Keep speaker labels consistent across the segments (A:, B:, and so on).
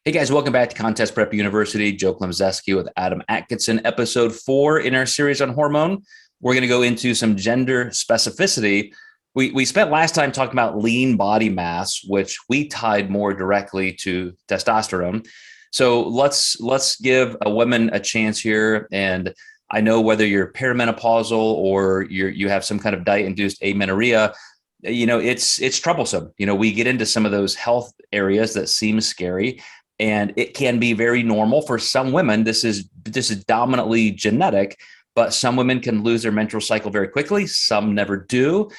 A: Hey guys, welcome back to Contest Prep University. Joe Klemczewski with Adam Atkinson, episode 4 in our series on hormone. We're going to go into some gender specificity. We spent last time talking about lean body mass, which we tied more directly to testosterone. So let's give a woman a chance here. And I know whether you're perimenopausal or you have some kind of diet-induced amenorrhea, it's troublesome. We get into some of those health areas that seem scary. And it can be very normal for some women. This is dominantly genetic, but some women can lose their menstrual cycle very quickly. Some never do.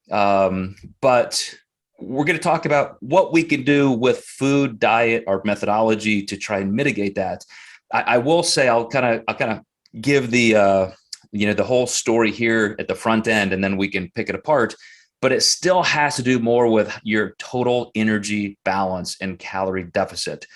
A: But we're going to talk about what we can do with food, diet, our methodology to try and mitigate that. I will say I'll kind of give the the whole story here at the front end, and then we can pick it apart. But it still has to do more with your total energy balance and calorie deficit.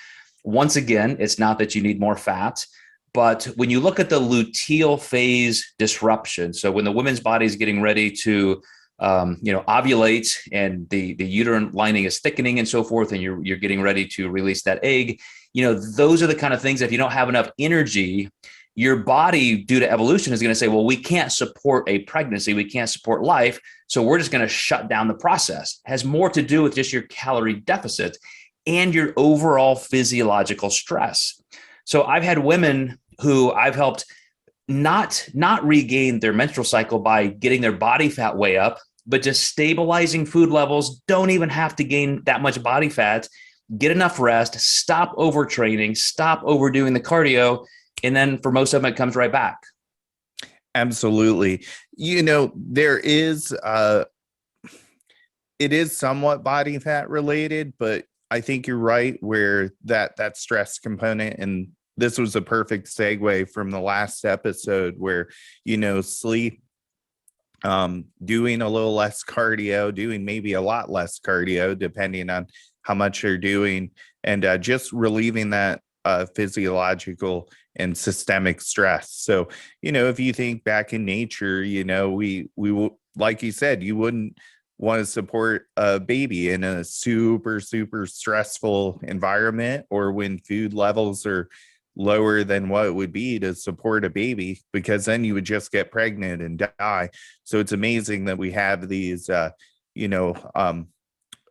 A: Once again, it's not that you need more fat, but when you look at the luteal phase disruption, so when the woman's body is getting ready to, ovulate and the uterine lining is thickening and so forth, and you're getting ready to release that egg, those are the kind of things that if you don't have enough energy, your body, due to evolution, is going to say, well, we can't support a pregnancy. We can't support life. So we're just going to shut down the process. It has more to do with just your calorie deficit and your overall physiological stress. So I've had women who I've helped not regain their menstrual cycle by getting their body fat way up, but just stabilizing food levels. Don't even have to gain that much body fat, get enough rest, stop overtraining, stop overdoing the cardio. And then for most of them, it comes right back.
B: Absolutely. It is somewhat body fat related, but I think you're right where that stress component, and this was a perfect segue from the last episode where, sleep, doing a little less cardio, doing maybe a lot less cardio, depending on how much you're doing, and just relieving that physiological and systemic stress. So, if you think back in nature, we will, like you said, you wouldn't want to support a baby in a super, super stressful environment, or when food levels are lower than what it would be to support a baby, because then you would just get pregnant and die. So it's amazing that we have these,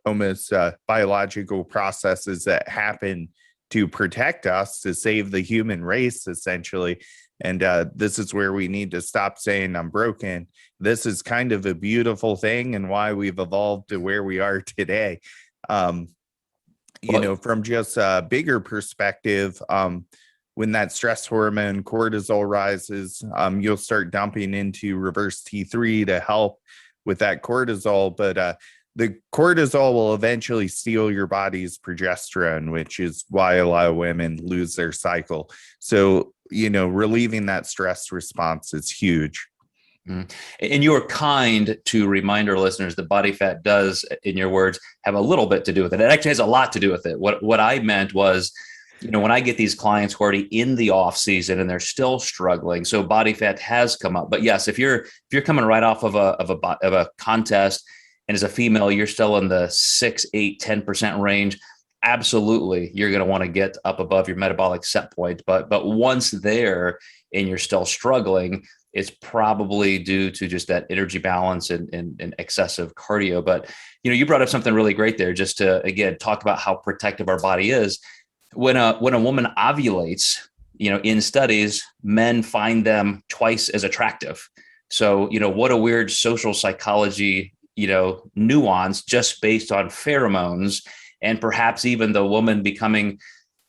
B: almost biological processes that happen to protect us, to save the human race, essentially. And this is where we need to stop saying I'm broken. This is kind of a beautiful thing, and why we've evolved to where we are today. From just a bigger perspective, when that stress hormone cortisol rises, you'll start dumping into reverse T3 to help with that cortisol. But the cortisol will eventually steal your body's progesterone, which is why a lot of women lose their cycle. So, relieving that stress response is huge.
A: And you were kind to remind our listeners that body fat does, in your words, have a little bit to do with it. It actually has a lot to do with it. What I meant was, when I get these clients who are already in the off season and they're still struggling, so body fat has come up. But yes, if you're coming right off of a contest, and as a female, you're still in the 6, 8, 10% range, absolutely, you're going to want to get up above your metabolic set point. But once there and you're still struggling, it's probably due to just that energy balance and excessive cardio. But, you brought up something really great there, just to, again, talk about how protective our body is. When a woman ovulates, in studies, men find them twice as attractive. So, what a weird social psychology nuance just based on pheromones, and perhaps even the woman becoming,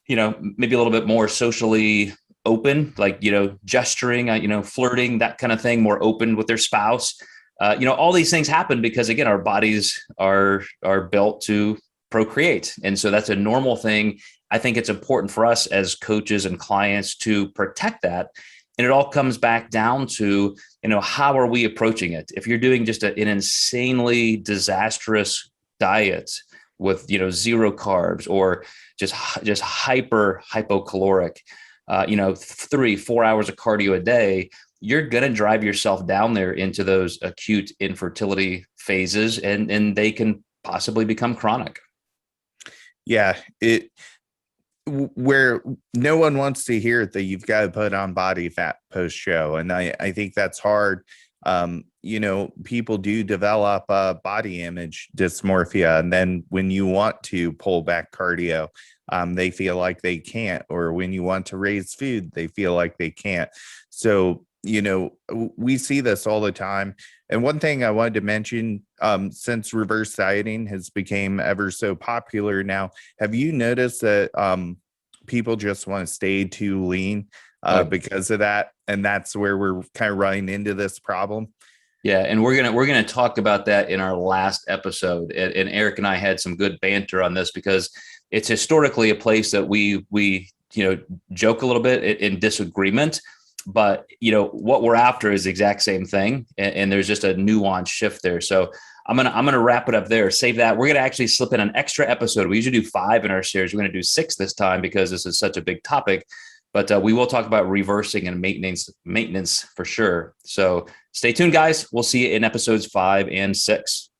A: maybe a little bit more socially open, like, gesturing, flirting, that kind of thing, more open with their spouse. All these things happen because, again, our bodies are built to procreate. And so that's a normal thing. I think it's important for us as coaches and clients to protect that. And it all comes back down to, how are we approaching it? If you're doing just an insanely disastrous diet with, zero carbs, or just hypocaloric, 3-4 hours of cardio a day, you're going to drive yourself down there into those acute infertility phases, and they can possibly become chronic.
B: Yeah, where no one wants to hear that you've got to put on body fat post show. And I think that's hard. People do develop body image dysmorphia. And then when you want to pull back cardio, they feel like they can't, or when you want to raise food, they feel like they can't. So, we see this all the time. And one thing I wanted to mention, since reverse dieting has become ever so popular now, have you noticed that people just want to stay too lean because of that? And that's where we're kind of running into this problem.
A: Yeah, and we're gonna talk about that in our last episode. And Eric and I had some good banter on this because it's historically a place that we joke a little bit in disagreement. But what we're after is the exact same thing, and there's just a nuanced shift there. So I'm gonna wrap it up there. Save that. We're gonna actually slip in an extra episode. We usually do 5 in our series. We're gonna do 6 this time because this is such a big topic. But we will talk about reversing and maintenance for sure. So stay tuned, guys. We'll see you in episodes 5 and 6.